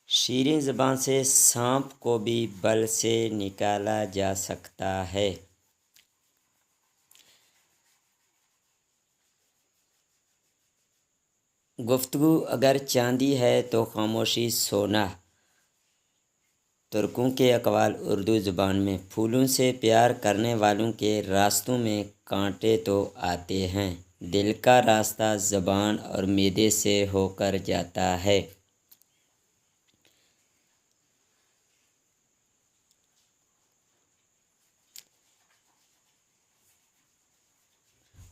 شیریں زبان سے سانپ کو بھی بل سے نکالا جا سکتا ہے۔ گفتگو اگر چاندی ہے تو خاموشی سونا۔ ترکوں کے اقوال اردو زبان میں پھولوں سے پیار کرنے والوں کے راستوں میں کانٹے تو آتے ہیں، دل کا راستہ زبان اور معدے سے ہو کر جاتا ہے۔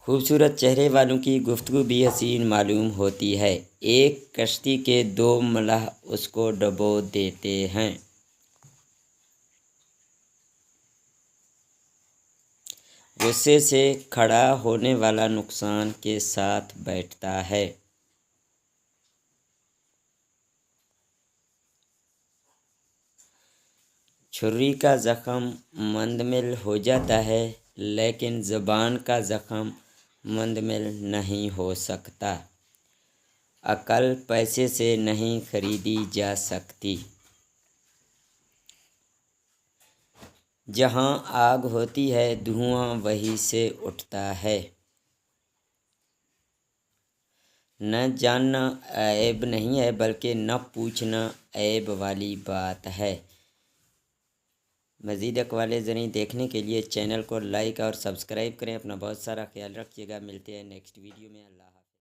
خوبصورت چہرے والوں کی گفتگو بھی حسین معلوم ہوتی ہے۔ ایک کشتی کے دو ملاح اس کو ڈبو دیتے ہیں۔ غصے سے کھڑا ہونے والا نقصان کے ساتھ بیٹھتا ہے۔ چھری کا زخم مندمل ہو جاتا ہے، لیکن زبان کا زخم مندمل نہیں ہو سکتا۔ عقل پیسے سے نہیں خریدی جا سکتی۔ جہاں آگ ہوتی ہے دھواں وہیں سے اٹھتا ہے۔ نہ جاننا عیب نہیں ہے بلکہ نہ پوچھنا عیب والی بات ہے۔ مزید اقوال زرعی دیکھنے کے لیے چینل کو لائک اور سبسکرائب کریں۔ اپنا بہت سارا خیال رکھیے گا۔ ملتے ہیں نیکسٹ ویڈیو میں۔ اللہ حافظ۔